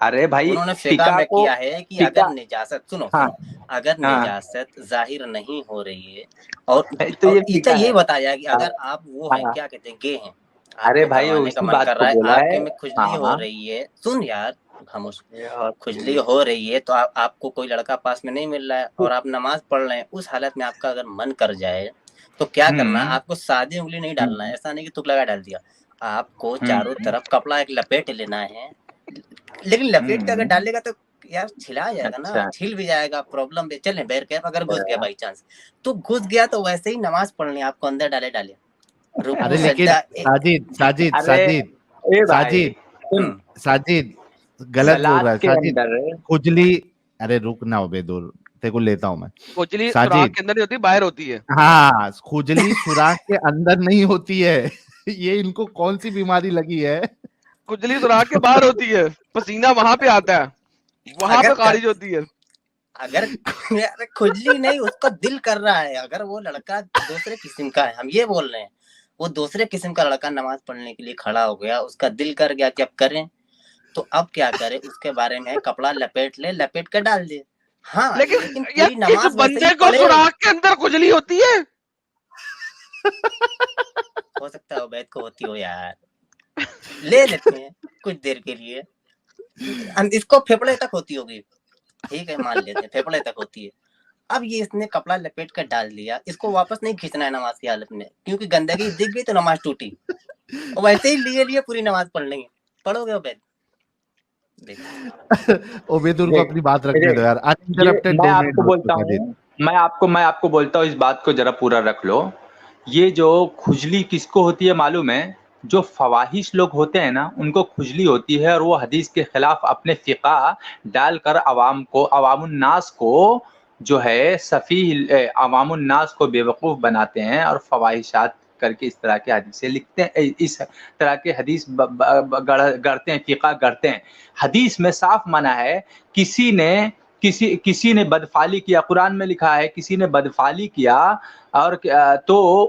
अरे भाई उन्होंने फिका फिका में को, किया है कि फिका, अगर निजासत सुनो हाँ सुनो, अगर हाँ, निजासत जाहिर नहीं हो रही है और तो ये अच्छा फिका ये है। बताया कि हाँ अगर आप वो हैं हाँ, क्या कहते हैं गे हैं, अरे आपको भाई करवाने का उसी मन बात कर को रहा है, बोला है। आपके में खुजली हो हाँ रही है, सुन यार खामोश, यार, खुजली हो रही है तो आपको कोई लड़का पास में नहीं मिल रहा है और आप नमाज पढ़ रहे हैं, उस हालत में आपका अगर मन कर जाए तो क्या करना है? हम्म आपको सादी उंगली नहीं डालना है, ऐसा नहीं कि तुक लगा डाल दिया, आपको चारों हम्म तरफ कपड़ा एक लपेट लेना है। लेकिन लपेट के अगर हम्म, डालेगा तो यार छिला जाएगा ना, अच्छा छिल भी जाएगा, प्रॉब्लम भी। चले बैर कैप अगर घुस गया अच्छा। बाई चांस, तो घुस गया तो वैसे ही नमाज पढ़नी आपको, अंदर डाले डाले रुकू अरे लेकिन सजदा साजिद साजिद अरे साजिद ए भाई साजिद सुन, साजिद गलत बोल रहा सलाद है के साजिद। अंदर, खुजली, अरे रुक ना ओबेदुल, तेरे को लेता हूं मैं। खुजली सुराख साजिद, के अंदर नहीं होती, बाहर होती है। हाँ खुजली सुराख के अंदर नहीं होती है। ये इनको कौन सी बीमारी लगी है? खुजली सुराख के बाहर होती है, पसीना वहां पे आता है, वहां पे अगर खारिज होती है। अगर यार खुजली नहीं, उसका दिल कर रहा है, अगर वो लड़का दूसरे किस्म का है, हम ये बोल रहे हैं, वो दूसरे किस्म का लड़का नमाज पढ़ने के लिए खड़ा हो गया, उसका दिल कर गया कि अब करें, तो अब क्या करे? उसके बारे में कपड़ा लपेट ले, लपेट के डाल दे। हाँ लेकिन यार पूरी इस नमाज वैसे ही बंदे को पढ़े। सुराख के अंदर खुजली होती है। हो सकता है उबैद को होती हो यार, ले लेते हैं कुछ देर के लिए, इसको फेफड़े तक होती होगी, ठीक है मान लेते हैं फेफड़े तक होती है। अब ये इसने कपड़ा लपेट कर डाल दिया, इसको वापस नहीं खींचना है नमाज की हालत में, क्योंकि गंदगी दिख गई तो नमाज टूटी, और वैसे ही लिए लिए पूरी नमाज पढ़ लेंगे। पढ़ोगे उबैद? ओबेदुल को अपनी बात रखने दो यार, अनइंटरप्टेड मैं 2 मिनट आपको दो बोलता उसको साजिद। हूँ, मैं आपको बोलता हूँ, इस बात को जरा पूरा रख लो। ये जो खुजली किसको होती है मालूम है? जो फवाहिश लोग होते हैं ना, उनको खुजली होती है, और वो हदीस के खिलाफ अपने फिका डालकर अवामुन्नास को जो है अवामुन्नास को बेवकूफ़ बनाते हैं, और फवाहिशात करके इस तरह के हदीसें लिखते हैं, इस तरह के हदीस गढ़ते हैं, फिका गढ़ते हैं। हदीस में साफ मना है, किसी ने किसी ने बदफाली किया, कुरान में लिखा है किसी ने बदफाली किया और तो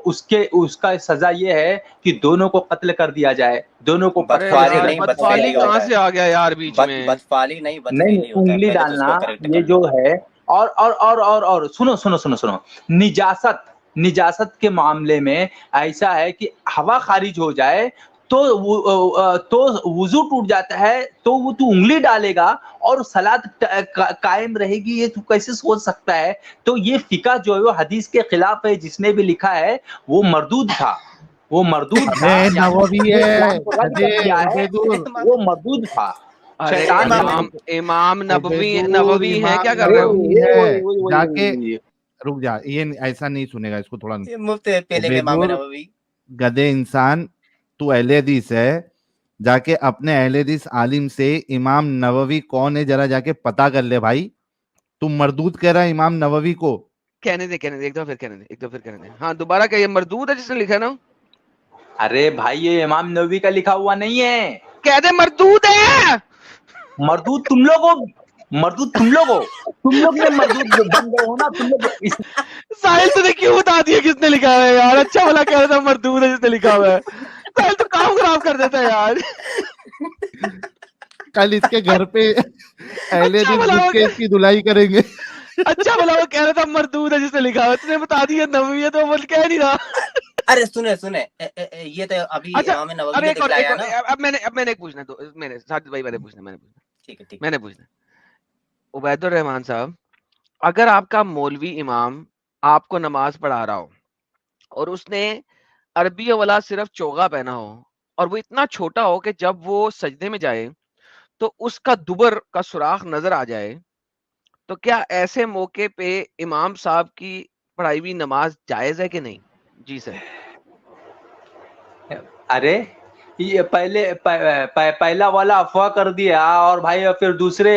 उसका सजा ये है कि दोनों को कत्ल कर दिया जाए, दोनों को अरे बदफाली यार नहीं, बदफाली बदफेली कहाँ होता है। से आ गया यार बीच में? बदफाली नहीं, नहीं बदफेली होता है, उंगली पहले तो डालना उसको करेक्ट ये कर जो लो। है। और सुनो, निजासत के मामले में ऐसा है कि हवा खारिज हो जाए तो वुजू टूट जाता है, तो वो तू उंगली डालेगा और सलात कायम रहेगी, ये तू कैसे सोच सकता है? तो ये फिका जो है वो हदीस के खिलाफ है, जिसने भी लिखा है वो मरदूद था, अरे यानी नववी जिसने है, इस्लाम को रद्द कर दिया है उबैदुल, वो मरदूद था। अरे शैतान है इमाम वो। इमाम नबवी उबैदुल है, इमाम क्या कर रहे हो? नववी है। वही। जाके रुक जा, ये ऐसा नहीं सुनेगा, इसको थोड़ा। ये मुफ्त पेले के इमाम उबैदुल नबवी। गधे इंसान, तू अहले हदीस है, जाके अपने अहले हदीस आलिम से इमाम नववी कौन है जरा जाके पता कर ले भाई। तू मरदूद कह रहा है इमाम नववी को? कहने दे एक दो फिर कहने दे। हाँ दोबारा कहिए, मरदूद है जिसने लिखा है ना? अरे भाई ये इमाम नबवी का लिखा हुआ नहीं है, कह दे मरदूद है। मरदूद तुम लोग हो, तुम लोग ने मरदूद बन गए हो ना तुम लोग साहिल तुझे क्यों बता दिया किसने लिखा है यार? अच्छा भला कह रहा था मरदूद है जिसने लिखा हुआ है। साहिल तू काम खराब कर देता है यार। कल इसके घर पे अहले अच्छा हदीस भला घुस के इसकी धुलाई करेंगे। अच्छा भला वो कह रहा था मरदूद है जिसने लिखा है, तुझे बता दिया नबवी है तो वो कह नहीं रहा। अरे सुने ये तो अभी अच्छा इमाम नबवी अब ने एक और दिखलाया ना। अब मैंने एक पूछना, तो मैंने साजिद भाई ठीक है। मैंने पूछना उबैदुर रहमान साहब, अगर आपका मौलवी इमाम आपको नमाज पढ़ा रहा हो और उसने अरबी वाला सिर्फ चोगा पहना हो और वो इतना छोटा हो कि जब वो सजदे में जाए तो उसका दुबर का सुराख नजर आ जाए, तो क्या ऐसे मौके पे इमाम साहब की पढ़ाई हुई नमाज जायज है कि नहीं? जी सर। अरे ये पहला वाला अफवाह कर दिया और भाई फिर दूसरे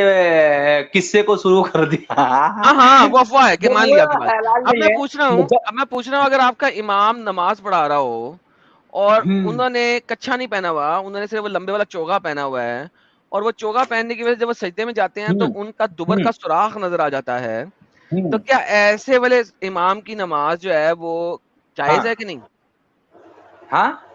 किस्से को शुरू कर दिया। हाँ वो अफवाह है कि मान लिया आपकी बात। हलाल अब नहीं मैं है। पूछ रहा हूँ अगर आपका इमाम नमाज पढ़ा रहा हो और उन्होंने कच्छा नहीं पहना हुआ, उन्होंने सिर्फ वो लंबे वाला चोगा पहना हुआ है और वो चोगा पहनने की वजह से जब वो सजदे में जाते हैं तो उनका दुबर का सुराख नजर आ जाता है, तो क्या ऐसे वाले इमाम की नमाज जो है वो जायज है कि नहीं? हाँ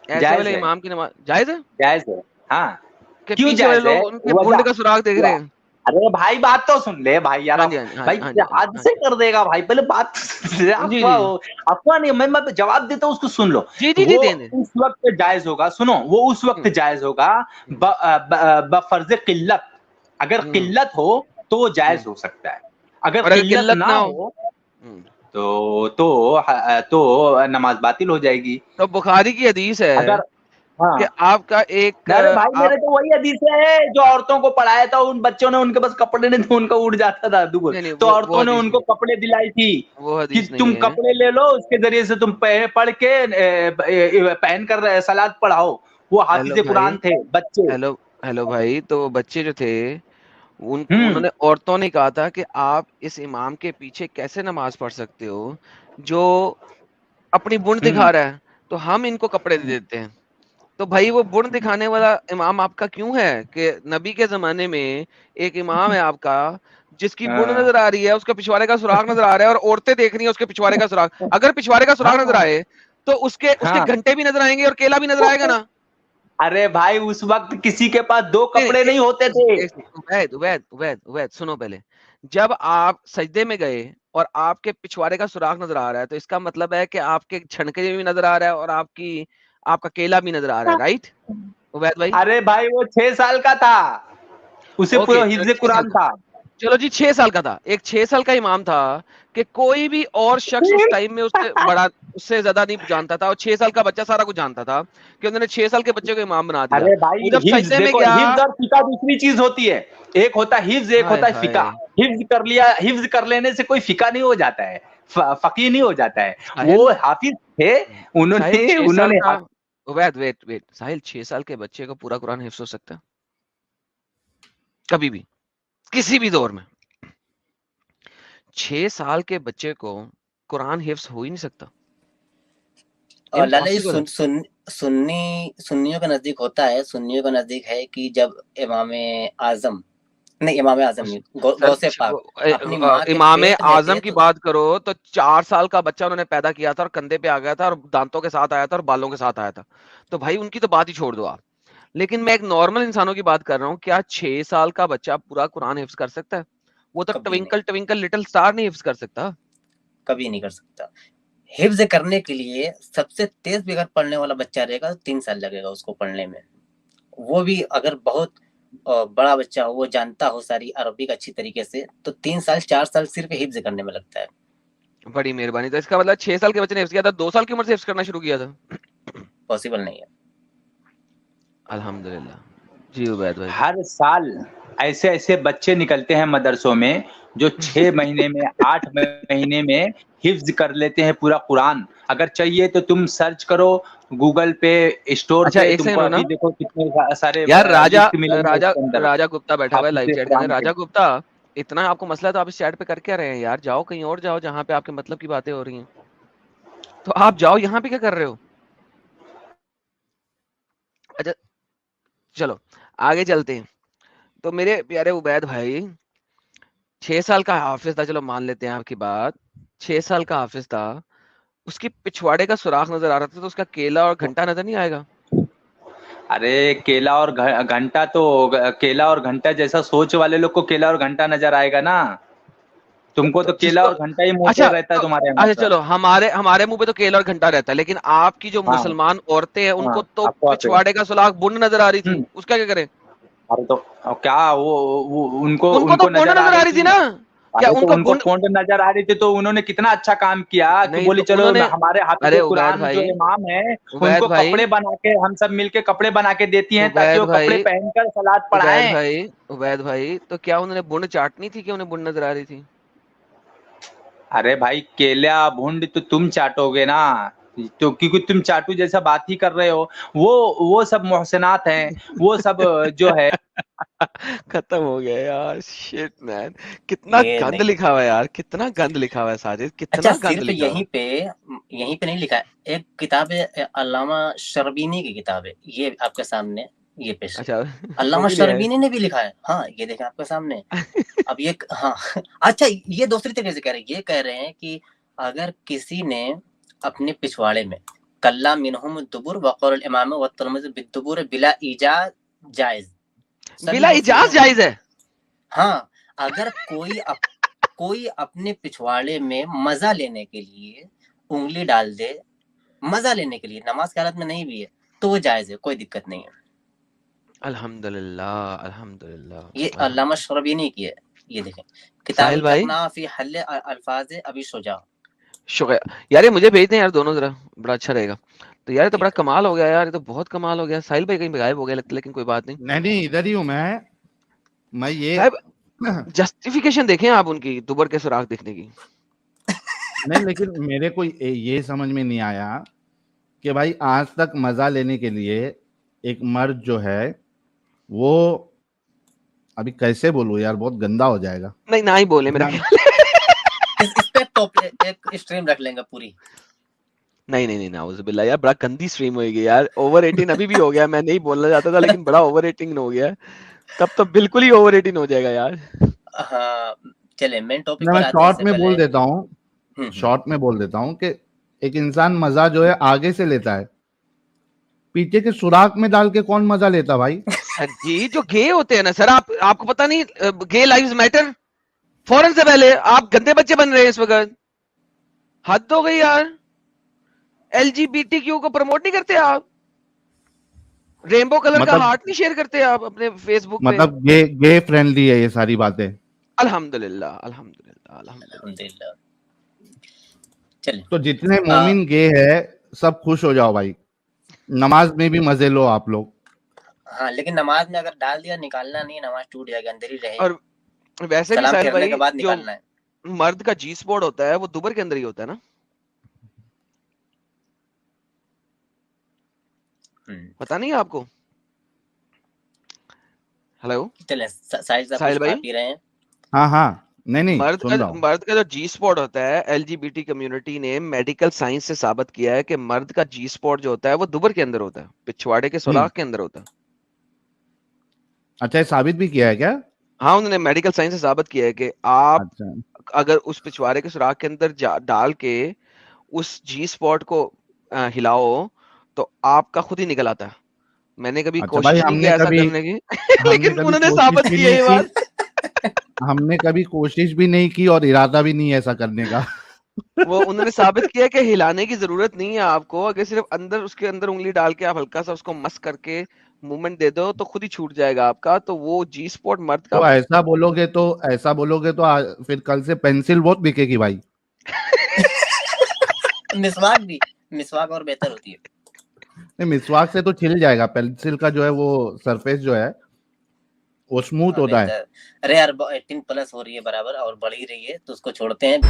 ऐसे जायज वाले है, इमाम की नमाज जायज है जायज है। हाँ कि क्यों पीछे वाले जायज है? लोग उनके बुंड का सुराख देख रहे हैं? अरे भाई बात तो सुन ले भाई यार, हाँ जी, हाँ जी, हाँ भाई जी, हाँ जी, हाथ हाँ से जी। कर देगा भाई, पहले बात जी, अफवाह नहीं, मैं जवाब देता हूँ उसको सुन लो। जी, वो दें। उस वक्त जायज होगा, सुनो वो उस वक्त जायज होगा बफर्ज किल्लत। अगर किल्लत हो तो वो जायज हो सकता है, और अगर किल्लत ना हो तो नमाज बातिल हो जाएगी। तो बुखारी की हदीस है अगर कि हाँ आपका एक अरे भाई मेरे आप तो वही हदीस है जो औरतों को पढ़ाया था, उन बच्चों ने उनके पास कपड़े नहीं थे, उनका उड़ जाता था दुबुर, नहीं तो वो औरतों ने हदीस उनको नहीं, कपड़े दिलाई थी वो कि हदीस तुम नहीं है। कपड़े ले लो, उसके जरिए से तुम पढ़ के पहन कर सलात पढ़ाओ। वो हेलो हाफिज भाई, कुरान थे बच्चे। हेलो भाई, तो वो बच्चे जो थे हम्म उन्होंने औरतों ने कहा था कि आप इस इमाम के पीछे कैसे नमाज पढ़ सकते हो जो अपनी बुन हम्म दिखा रहा है, तो हम इनको कपड़े दे देते हैं। तो भाई वो बुन दिखाने वाला इमाम आपका क्यों है कि नबी के जमाने में एक इमाम है आपका जिसकी बुन हाँ नजर आ रही है, उसका पिछवाड़े का सुराग नजर आ रहा है और औरतें देख रही हैं उसके पिछवाड़े का सुराग। अगर पिछवाड़े का सुराग नजर हाँ आए तो उसके हाँ। घंटे भी नजर आएंगे और केला भी नजर आएगा ना? अरे भाई उस वक्त किसी के पास दो नहीं, कपड़े नहीं होते थे। उबैद सुनो पहले। जब आप सजदे में गए और आपके पिछवाड़े का सुराग नजर आ रहा है तो इसका मतलब है कि आपके छणके भी नजर आ रहा है और आपका केला भी नजर आ रहा है, राइट उबैद भाई? अरे भाई वो 6 साल का था, उसे ओके पूरा चलो हिफ्ज 6 साल कुरान का, था। चलो जी 6 साल का था, एक 6 साल का इमाम था कि कोई भी और शख्स उस टाइम में उससे ज्यादा नहीं जानता था और 6 साल का बच्चा सारा कुछ जानता था कि उन्होंने 6 साल के बच्चे को इमाम बना दिया। अरे भाई वो जब हिफ्ज सजदे में देखो, गया, हिफ्ज और फिका दूसरी चीज होती है, एक होता है हिफ्ज, एक हाय होता है हाय, फिका। हिफ्ज कर लिया, हिफ्ज कर लेने से कोई फिका नहीं हो जाता है, फकीह नहीं हो जाता है। वो साहिल हाफिज थे, साहिल उन्होंने 6 साल उन्होंने का वेट साहिल 6 साल के बच्चे को पूरा कुरान हिफ्ज हो सकता है कभी भी किसी भी दौर में? 6 साल के बच्चे को कुरान हिफ्ज हो ही नहीं सकता, और लाला जी इम्पॉसिबल है। सुन्नियों के नजदीक होता है, सुन्नियों के नजदीक है कि जब इमाम आजम नहीं, इमाम आजम नहीं, गौ से पाक। अपनी माँ के इमाम पेट में आजम थे की तो बात करो तो 4 साल का बच्चा उन्होंने पैदा किया था और कंधे पे आ गया था और दांतों के साथ आया था और बालों के साथ आया था। तो भाई उनकी तो बात ही छोड़ दो आप। लेकिन मैं एक नॉर्मल इंसानों की बात कर रहा हूँ, क्या 6 साल का बच्चा पूरा कुरान हिफ्ज कर सकता है? वो तो कभी नहीं, ट्विंकल ट्विंकल लिटिल स्टार नहीं हिफ्ज कर सकता। कभी नहीं कर सकता। हिफ्ज करने के लिए सबसे तेज भी अगर पढ़ने वाला बच्चा रहेगा तो 3 साल लगेगा उसको पढ़ने में। वो भी अगर बहुत बड़ा बच्चा हो, वो जानता हो सारी अरबिक अच्छी तरीके से, तो 3 साल 4 साल सिर्फ हिफ्ज करने में लगता है। बड़ी मेहरबानी। तो इसका मतलब 6 साल के बच्चे ने हिफ्ज किया था, 2 साल की उम्र से हिफ्ज करना शुरू किया था। पॉसिबल नहीं है। अल्हम्दुलिल्लाह जी उबैद भाई। हर साल ऐसे ऐसे बच्चे निकलते हैं मदरसों में जो 6 महीने में 8 महीने में हिफ्ज कर लेते हैं पूरा कुरान। अगर चाहिए तो तुम सर्च करो गूगल पे, स्टोर अच्छा पे, एक तुमको सेकंड अभी ना देखो कितने सारे यार, लिस्ट मिलेंगे राजा उसके अंदर राजा गुप्ता बैठा हुआ है लाइव हाफिज चैट के अंदर। कुरान के। राजा गुप्ता, इतना आपको मसला है तो आप इस चैट पे कर क्या रहे हैं यार? जाओ कहीं और जाओ जहाँ पे आपके मतलब की बातें हो रही हैं। तो आप जाओ, यहाँ पे क्या कर रहे हो? अच्छा चलो आगे चलते हैं। तो मेरे प्यारे उबैद भाई, 6 साल का हाफिज था, चलो मान लेते हैं आपकी बात। 6 साल का हाफिज था, उसकी पिछवाड़े का सुराख नजर आ रहा था, तो उसका केला और घंटा नजर नहीं आएगा? अरे केला और घंटा तो केला और घंटा जैसा सोच वाले लोग को केला और घंटा नजर आएगा ना। तुमको तो केला जिसको और घंटा ही मुंह अच्छा पे रहता है तो तुम्हारे अच्छा हमेशा। चलो, हमारे हमारे मुंह पे तो केला और घंटा रहता है, लेकिन आपकी जो हाँ मुसलमान औरतें हैं हाँ, उनको तो आपको आते हैं। पिछवाड़े का सुराख बुंड नजर आ रही थी, हम्म, उसका क्या करें? अरे तो क्या वो उनको उनको तो उनको बुंड नजर आ नजर आ रही रही थी थी। ना। क्या अरे तो उनको उनको बुंड पोंड नजर आ रही थी तो उन्होंने कितना अच्छा काम किया कि नहीं? बोली तो चलो उन्होंने हमारे हाफिज अरे कुरान जो इमाम है उबैद उनको भाई कपड़े बना के हम सब मिलके कपड़े बना के देती हैं ताकि उबैद वो कपड़े भाई पहनकर सलाद उबैद पढ़ाएं। भाई उबैद भाई, तो क्या उन्होंने बुंड चाटनी थी कि उन्हें बुंड नजर आ रही थी? अरे भाई केला भूंड तो तुम चाटोगे ना, तो क्योंकि तुम चाटू जैसा बात ही कर रहे हो। वो सब मोहसिनात हैं, वो सब जो है। खत्म हो गया यार, शिट मैन। कितना ये गंद नहीं। लिखा हुआ है यार, कितना गंद लिखा हुआ है साजिद, अच्छा, कितना गंद सिर्फ लिखा हुआ है। यहीं पे नहीं लिखा है। एक किताब है, अल्लामा शर्बीनी की किताब है, ये आपके सामने, ये पेश है। अच्छा वो अल्लामा भी लिया है। शर्बीनी ने भी लिखा है। हाँ, ये देखें आपके सामने। अब ये हाँ अच्छा, ये दूसरी तरीके से कह रहे हैं। ये कह रहे हैं कि अगर किसी ने अपने पिछवाड़े में कल्ला मिनहुम दुबुर वक़ौल इमाम व तरमिज़ बिद्दुबुर बिला इजाज जायज, सभी बिला मुफ्ती इजाज हैं। जायज है? हाँ, अगर कोई अपने पिछवाड़े में मजा लेने के लिए उंगली डाल दे, मजा लेने के लिए, नमाज की हालत में नहीं भी है, तो वो जायज है, कोई दिक्कत नहीं है। अल्हम्दुलिल्लाह अल्हम्दुलिल्लाह ये अल्लामा शरबीनी की है। ये देखें, किताब साहिल भाई तकना फी हल अल्फाज अबी शुजा। शुक्रिया यार, ये मुझे भेज दें यार दोनों जरा, बड़ा अच्छा रहेगा। तो यार ये तो बड़ा कमाल हो गया यार, ये तो बहुत कमाल हो गया। साहिल भाई कहीं गायब हो गए लगता है, लेकिन कोई बात नहीं। नहीं इधर ही हूँ मैं ये साहब जस्टिफिकेशन देखें आप उनकी दुबर के सुराख दिखने की। नहीं लेकिन मेरे को ये समझ में नहीं आया कि भाई आज तक मजा लेने के लिए एक मर्द जो है वो, अभी कैसे बोलूं यार, बहुत गंदा हो जाएगा। नहीं ना ही बोले मेरा ख्याल है। इस पे एक स्ट्रीम रख लेंगे पूरी। नहीं नहीं नहीं नाउजुबिल्लाह यार, बड़ा गंदी स्ट्रीम होगी यार। ओवर 18 अभी भी हो गया, मैं नहीं बोलना चाहता था लेकिन बड़ा ओवर 18 हो गया है। तब तो बिल्कुल ही ओवर 18 हो जाएगा यार। हाँ, चले मेन टॉपिक मैं पर आते हैं। शॉर्ट इससे में पहले बोल देता हूँ, शॉर्ट में बोल देता हूँ कि एक इंसान मजा जो है आगे से लेता है, पीछे के सुराख में डाल के कौन मजा लेता भाई? सर जी जो गे होते हैं ना सर, आपको पता नहीं गे लाइव्स मैटर? फौरन से पहले आप गंदे बच्चे बन रहे हैं इस वक्त। हद हो गई यार। LGBTQ को प्रमोट नहीं करते आप? रेनबो कलर का हार्ट नहीं शेयर करते आप अपने फेसबुक पे? मतलब गे फ्रेंडली है ये सारी बातें। अल्हम्दुलिल्लाह अल्हम्दुलिल्लाह अल्हम्दुलिल्लाह। चले, तो जितने मोमिन गे है सब खुश हो जाओ भाई, नमाज में भी मजे लो आप लोग। हाँ, लेकिन नमाज में अगर डाल दिया, निकालना नहीं, नमाज टूट जाएगी, अंदर ही रहेगी। और वैसे भी सलाम साहिल फेरने भाई, के बाद जो निकालना है। मर्द का जी स्पॉट होता है वो दुबर के अंदर ही होता है ना? पता नहीं है आपको? हेलो चले, साहिल साहब साहिल कुछ खा भाई, पी रहे हैं। हाँ नहीं मर्द सुन रहा हूँ। का जो जी स्पॉट होता है, LGBT कम्युनिटी ने मेडिकल साइंस से साबित किया है कि मर्द का जी स्पॉट जो होता है वो दुबर के अंदर होता है, पिछवाड़े के सुराख के अंदर होता है। अच्छा ये साबित भी किया है क्या? हाँ, उन्होंने मेडिकल साइंस से साबित किया है कि आप अच्छा अगर उस पिछवाड़े के सुराख के अंदर डाल के उस जी स्पॉट को हिलाओ तो आपका खुद ही निकल आता है। मैंने कभी अच्छा भाई, कोशिश नहीं किया ऐसा करने की हमने लेकिन कभी उन्होंने कोशिश साबित भी की है नहीं ये बात। की हमने कभी कोशिश भी नहीं की और इरादा भी नहीं है ऐसा करने का। वो उन्होंने साबित किया कि हिलाने की जरूरत नहीं है आपको, अगर सिर्फ अंदर उसके अंदर उंगली डाल के आप हल्का सा उसको मस करके मूवमेंट दे दो तो खुद ही छूट जाएगा आपका। तो वो जी स्पॉट मर्द का तो ऐसा बोलोगे तो फिर कल से पेंसिल बहुत बिकेगी भाई। मिसवाक और बेहतर होती है। नहीं, मिसवाक से तो छिल जाएगा, पेंसिल का जो है वो सरफेस जो है वो स्मूथ होता है। अरे यार 18 प्लस हो रही है बराबर और बढ़ ही रही है तो उसको छोड़ते हैं।